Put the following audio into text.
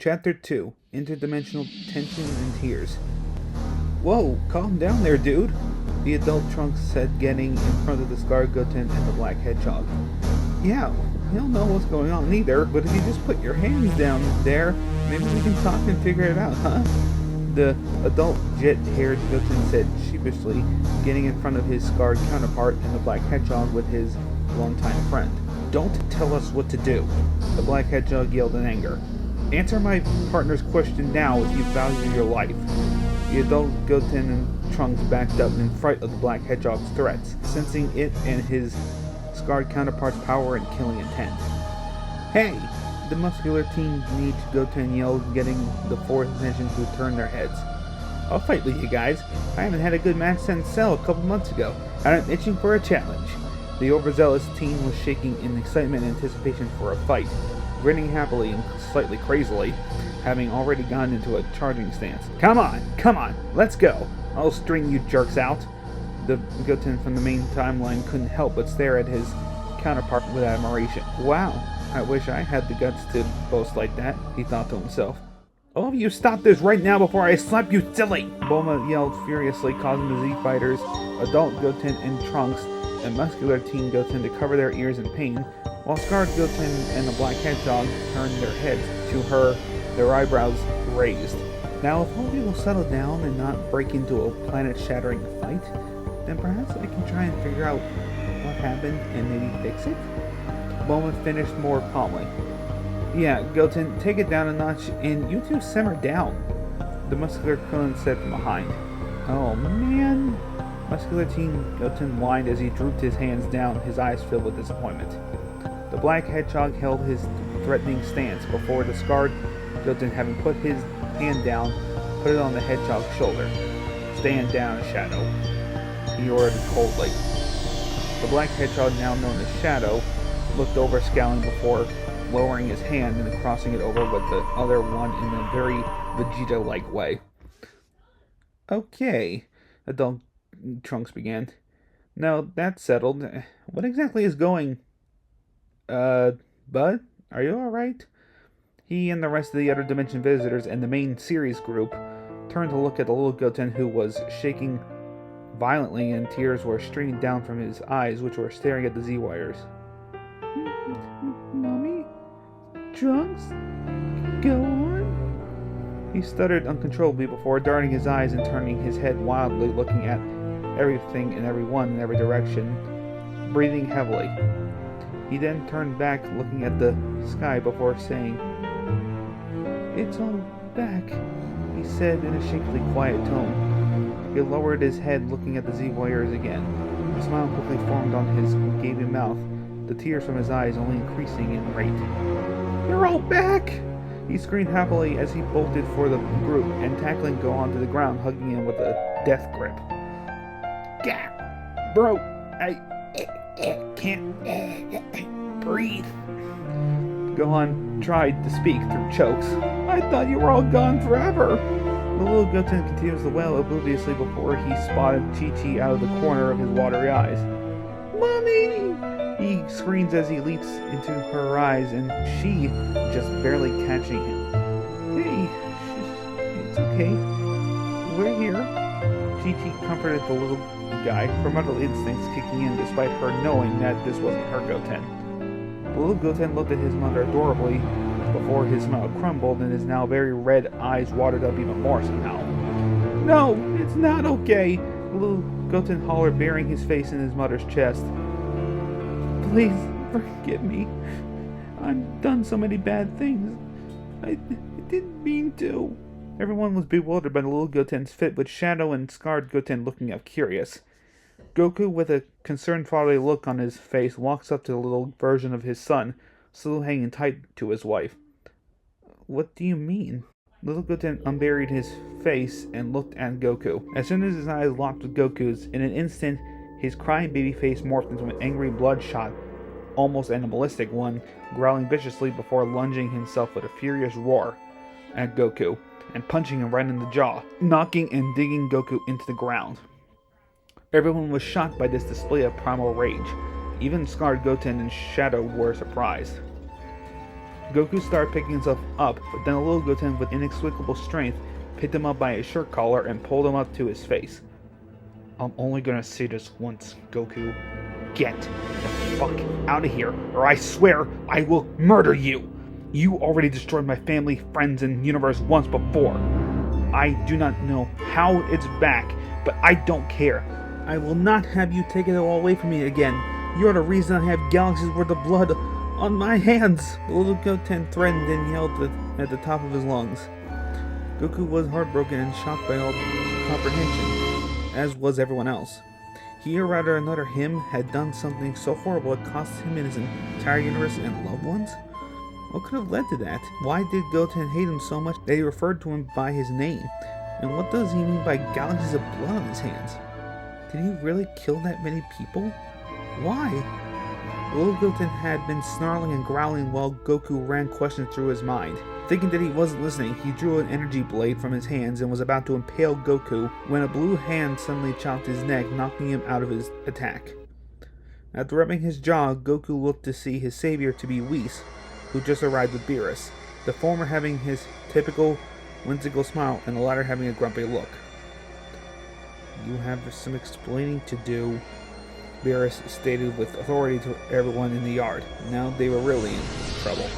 Chapter 2 Interdimensional Tension and Tears. Whoa, calm down there, dude, the adult Trunks said, getting in front of the scarred Goten and the black hedgehog. Yeah, we don't know what's going on either, but if you just put your hands down there, maybe we can talk and figure it out, huh? The adult jet-haired Goten said sheepishly, getting in front of his scarred counterpart and the black hedgehog with his longtime friend. Don't tell us what to do, the black hedgehog yelled in anger. Answer my partner's question now if you value your life. The adult Goten and Trunks backed up in fright of the black hedgehog's threats, sensing it and his scarred counterpart's power and killing intent. Hey! The muscular teenage Goten yelled, getting the fourth dimension to turn their heads. I'll fight with you guys. I haven't had a good match since Cell a couple months ago, and I'm itching for a challenge. The overzealous teen was shaking in excitement and anticipation for a fight, grinning happily and slightly crazily, having already gone into a charging stance. Come on, let's go. I'll string you jerks out. The Goten from the main timeline couldn't help but stare at his counterpart with admiration. Wow, I wish I had the guts to boast like that, he thought to himself. All of you stop this right now before I slap you silly! Bulma yelled furiously, causing the Z-Fighters, adult Goten and Trunks, and muscular teen Goten to cover their ears in pain, while scarred Goten and the black hedgehog turned their heads to her, their eyebrows raised. Now, if all of you will settle down and not break into a planet-shattering fight, then perhaps I can try and figure out what happened and maybe fix it? Bulma finished more calmly. Yeah, Goten, take it down a notch, and you two simmer down, the muscular Krillin said from behind. Oh man. Muscular teen Goten whined as he drooped his hands down, his eyes filled with disappointment. The black hedgehog held his threatening stance before the scarred Goten, having put his hand down, put it on the hedgehog's shoulder. Stand down, Shadow, he ordered coldly. The black hedgehog, now known as Shadow, looked over scowling before lowering his hand and crossing it over with the other one in a very Vegeta-like way. Okay, adult Trunks began. Now that's settled, what exactly is going... Bud? Are you alright? He and the rest of the other dimension visitors and the main series group turned to look at the little Goten, who was shaking violently and tears were streaming down from his eyes, which were staring at the Z-wires. Mommy? Trunks? Go on? He stuttered uncontrollably before darting his eyes and turning his head wildly, looking at everything and everyone in every direction, breathing heavily. He then turned back, looking at the sky before saying, It's all back, he said in a shakily quiet tone. He lowered his head, looking at the Z-wires again. A smile quickly formed on his gaping mouth, the tears from his eyes only increasing in rate. You're all back! He screamed happily as he bolted for the group and tackling Gohan to the ground, hugging him with a death grip. Gah! Bro, I can't breathe. Gohan tried to speak through chokes. I thought you were all gone forever. The little Goten continues to wail obliviously before he spotted Chi-Chi out of the corner of his watery eyes. Mommy! He screams as he leaps into her eyes, and she just barely catching him. Hey, it's okay. We're here. Chi-Chi comforted the little guy, her maternal instincts kicking in despite her knowing that this wasn't her Goten. The little Goten looked at his mother adorably before his smile crumbled and his now very red eyes watered up even more somehow. No, it's not okay, the little Goten hollered, burying his face in his mother's chest. Please forgive me. I've done so many bad things. I didn't mean to. Everyone was bewildered by the little Goten's fit, with Shadow and scarred Goten looking up curious. Goku, with a concerned fatherly look on his face, walks up to the little version of his son, still hanging tight to his wife. What do you mean? Little Goten unburied his face and looked at Goku. As soon as his eyes locked with Goku's, in an instant, his crying baby face morphed into an angry, bloodshot, almost animalistic one, growling viciously before lunging himself with a furious roar at Goku and punching him right in the jaw, knocking and digging Goku into the ground. Everyone was shocked by this display of primal rage. Even scarred Goten and Shadow were surprised. Goku started picking himself up, but then a little Goten with inexplicable strength picked him up by his shirt collar and pulled him up to his face. I'm only gonna say this once, Goku. Get the fuck out of here, or I swear I will murder you! You already destroyed my family, friends, and universe once before. I do not know how it's back, but I don't care. I will not have you take it all away from me again. You're the reason I have galaxies worth of blood on my hands! The little Goten threatened and yelled at the top of his lungs. Goku was heartbroken and shocked by all comprehension, as was everyone else. He, or rather another him, had done something so horrible it cost him and his entire universe and loved ones? What could have led to that? Why did Goten hate him so much that he referred to him by his name? And what does he mean by galaxies of blood on his hands? Did he really kill that many people? Why? Little Goten had been snarling and growling while Goku ran questions through his mind. Thinking that he wasn't listening, he drew an energy blade from his hands and was about to impale Goku when a blue hand suddenly chopped his neck, knocking him out of his attack. After rubbing his jaw, Goku looked to see his savior to be Whis, who just arrived with Beerus, the former having his typical whimsical smile and the latter having a grumpy look. You have some explaining to do, Beerus stated with authority to everyone in the yard. Now they were really in trouble.